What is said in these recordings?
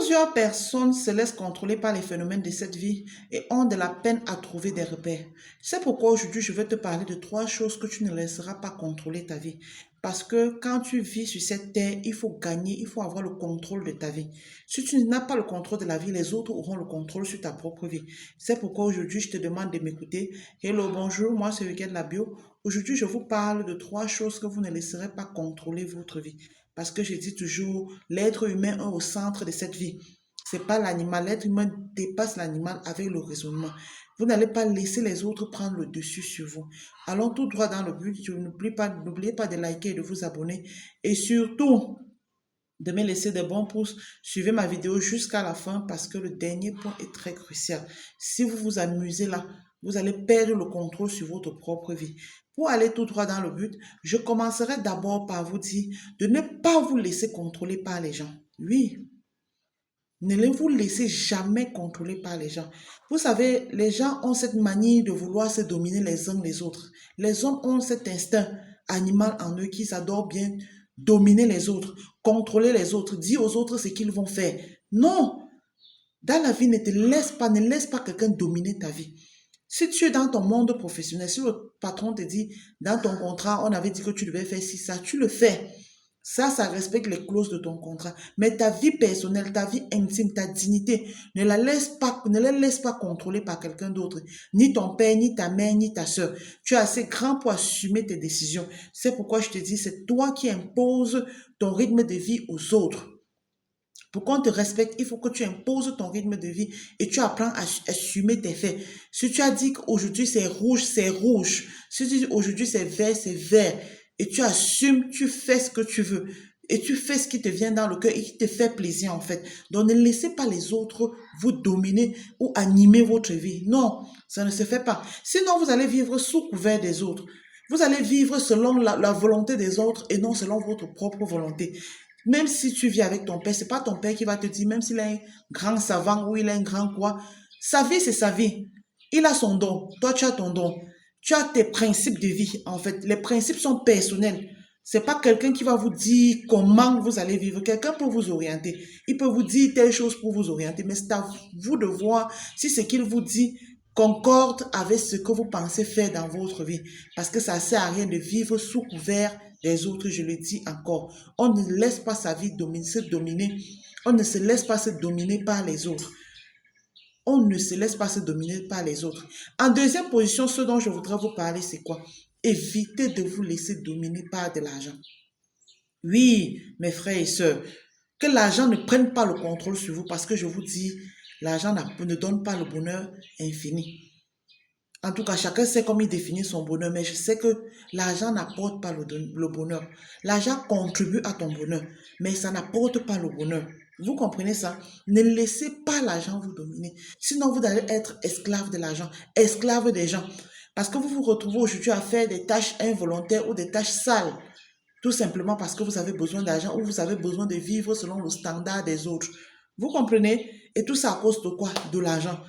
Plusieurs personnes se laissent contrôler par les phénomènes de cette vie et ont de la peine à trouver des repères. C'est pourquoi aujourd'hui, je vais te parler de 3 choses que tu ne laisseras pas contrôler ta vie. Parce que quand tu vis sur cette terre, il faut gagner, il faut avoir le contrôle de ta vie. Si tu n'as pas le contrôle de la vie, les autres auront le contrôle sur ta propre vie. C'est pourquoi aujourd'hui, je te demande de m'écouter. Hello, bonjour, moi c'est Weekend la bio. Aujourd'hui, je vous parle de 3 choses que vous ne laisserez pas contrôler votre vie. Parce que je dis toujours, l'être humain est au centre de cette vie. C'est pas l'animal. L'être humain dépasse l'animal avec le raisonnement. Vous n'allez pas laisser les autres prendre le dessus sur vous. Allons tout droit dans le but. N'oubliez pas de liker et de vous abonner. Et surtout, de me laisser des bons pouces. Suivez ma vidéo jusqu'à la fin parce que le dernier point est très crucial. Si vous vous amusez là, vous allez perdre le contrôle sur votre propre vie. Pour aller tout droit dans le but, je commencerai d'abord par vous dire de ne pas vous laisser contrôler par les gens. Oui, ne vous laissez jamais contrôler par les gens. Vous savez, les gens ont cette manie de vouloir se dominer les uns les autres. Les hommes ont cet instinct animal en eux qui adorent bien dominer les autres, contrôler les autres, dire aux autres ce qu'ils vont faire. Non, dans la vie, ne laisse pas quelqu'un dominer ta vie. Si tu es dans ton monde professionnel, si le patron te dit, dans ton contrat, on avait dit que tu devais faire ci, ça, tu le fais. Ça respecte les clauses de ton contrat. Mais ta vie personnelle, ta vie intime, ta dignité, ne la laisse pas contrôler par quelqu'un d'autre. Ni ton père, ni ta mère, ni ta soeur. Tu es assez grand pour assumer tes décisions. C'est pourquoi je te dis, c'est toi qui imposes ton rythme de vie aux autres. Pour qu'on te respecte, il faut que tu imposes ton rythme de vie et tu apprends à assumer tes faits. Si tu as dit qu'aujourd'hui c'est rouge, c'est rouge. Si tu dis aujourd'hui c'est vert, c'est vert. Et tu assumes, tu fais ce que tu veux. Et tu fais ce qui te vient dans le cœur et qui te fait plaisir en fait. Donc ne laissez pas les autres vous dominer ou animer votre vie. Non, ça ne se fait pas. Sinon vous allez vivre sous couvert des autres. Vous allez vivre selon la volonté des autres et non selon votre propre volonté. Même si tu vis avec ton père, c'est pas ton père qui va te dire, même s'il est un grand savant ou il est un grand quoi, sa vie, c'est sa vie. Il a son don. Toi, tu as ton don. Tu as tes principes de vie, en fait. Les principes sont personnels. C'est pas quelqu'un qui va vous dire comment vous allez vivre. Quelqu'un peut vous orienter. Il peut vous dire telle chose pour vous orienter, mais c'est à vous de voir si ce qu'il vous dit concorde avec ce que vous pensez faire dans votre vie. Parce que ça ne sert à rien de vivre sous couvert des autres, je le dis encore. On ne laisse pas sa vie se dominer. On ne se laisse pas se dominer par les autres. On ne se laisse pas se dominer par les autres. En deuxième position, ce dont je voudrais vous parler, c'est quoi? Évitez de vous laisser dominer par de l'argent. Oui, mes frères et sœurs, que l'argent ne prenne pas le contrôle sur vous parce que je vous dis, l'argent ne donne pas le bonheur infini. En tout cas, chacun sait comment il définit son bonheur, mais je sais que l'argent n'apporte pas le bonheur. L'argent contribue à ton bonheur, mais ça n'apporte pas le bonheur. Vous comprenez ça? Ne laissez pas l'argent vous dominer. Sinon, vous allez être esclave de l'argent, esclave des gens. Parce que vous vous retrouvez aujourd'hui à faire des tâches involontaires ou des tâches sales. Tout simplement parce que vous avez besoin d'argent ou vous avez besoin de vivre selon le standard des autres. Vous comprenez? Et tout ça à cause de quoi? De l'argent.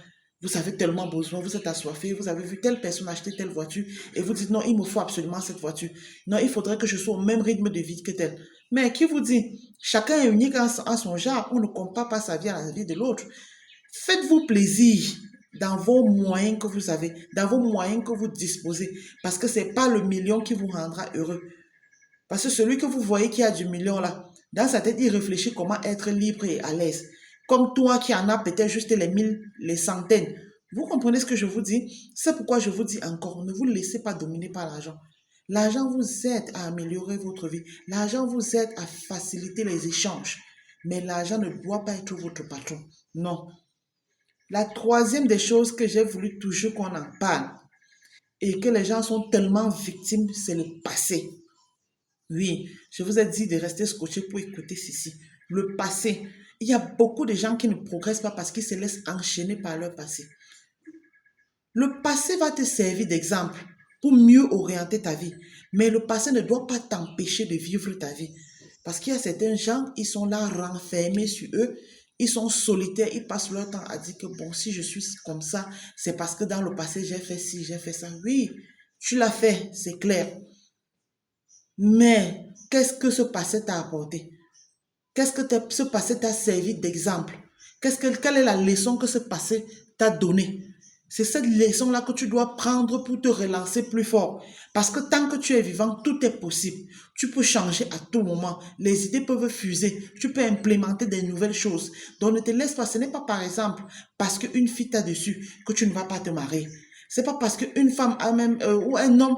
Vous avez tellement besoin, vous êtes assoiffé, vous avez vu telle personne acheter telle voiture et vous dites non, il me faut absolument cette voiture. Non, il faudrait que je sois au même rythme de vie que tel. Mais qui vous dit? Chacun est unique en son genre. On ne compare pas sa vie à la vie de l'autre. Faites-vous plaisir dans vos moyens que vous avez, dans vos moyens que vous disposez. Parce que ce n'est pas le million qui vous rendra heureux. Parce que celui que vous voyez qui a du million là, dans sa tête, il réfléchit comment être libre et à l'aise. Comme toi qui en as peut-être juste les 1000, les centaines. Vous comprenez ce que je vous dis? C'est pourquoi je vous dis encore, ne vous laissez pas dominer par l'argent. L'argent vous aide à améliorer votre vie. L'argent vous aide à faciliter les échanges. Mais l'argent ne doit pas être votre patron. Non. La troisième des choses que j'ai voulu toujours qu'on en parle et que les gens sont tellement victimes, c'est le passé. Oui, je vous ai dit de rester scotché pour écouter ceci. Le passé. Il y a beaucoup de gens qui ne progressent pas parce qu'ils se laissent enchaîner par leur passé. Le passé va te servir d'exemple pour mieux orienter ta vie. Mais le passé ne doit pas t'empêcher de vivre ta vie. Parce qu'il y a certains gens, ils sont là renfermés sur eux. Ils sont solitaires, ils passent leur temps à dire que bon, si je suis comme ça, c'est parce que dans le passé, j'ai fait ci, j'ai fait ça. Oui, tu l'as fait, c'est clair. Mais qu'est-ce que ce passé t'a apporté? Qu'est-ce que ce passé t'a servi d'exemple? Quelle est la leçon que ce passé t'a donnée? C'est cette leçon-là que tu dois prendre pour te relancer plus fort. Parce que tant que tu es vivant, tout est possible. Tu peux changer à tout moment. Les idées peuvent fuser. Tu peux implémenter des nouvelles choses. Donc ne te laisse pas. Ce n'est pas par exemple parce qu'une fille t'a dessus que tu ne vas pas te marier. C'est pas parce qu'une femme a même, ou un homme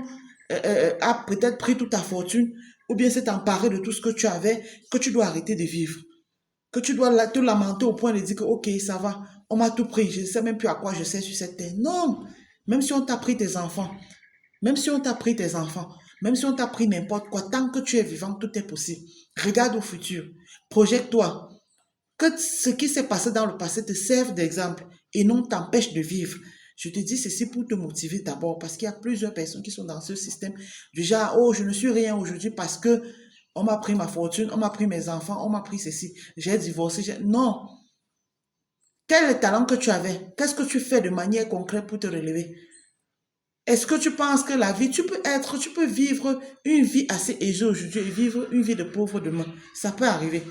a peut-être pris toute ta fortune ou bien s'est emparé de tout ce que tu avais que tu dois arrêter de vivre. Que tu dois te lamenter au point de dire que, ok, ça va, on m'a tout pris, je ne sais même plus à quoi je sers sur cette terre. Non, même si on t'a pris tes enfants, même si on t'a pris tes enfants, même si on t'a pris n'importe quoi, tant que tu es vivant, tout est possible. Regarde au futur, projette-toi, que ce qui s'est passé dans le passé te serve d'exemple et non t'empêche de vivre. Je te dis ceci pour te motiver d'abord parce qu'il y a plusieurs personnes qui sont dans ce système du genre, oh, je ne suis rien aujourd'hui parce que on m'a pris ma fortune, on m'a pris mes enfants, on m'a pris ceci, j'ai divorcé. Non. Quel est le talent que tu avais? Qu'est-ce que tu fais de manière concrète pour te relever? Est-ce que tu penses que la vie, tu peux vivre une vie assez aisée aujourd'hui et vivre une vie de pauvre demain? Ça peut arriver.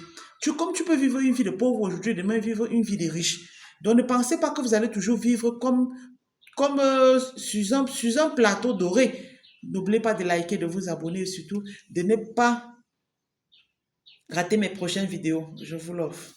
Comme tu peux vivre une vie de pauvre aujourd'hui et demain vivre une vie de riche. Donc ne pensez pas que vous allez toujours vivre comme sur un plateau doré. N'oubliez pas de liker, de vous abonner et surtout de ne pas rater mes prochaines vidéos. Je vous l'offre.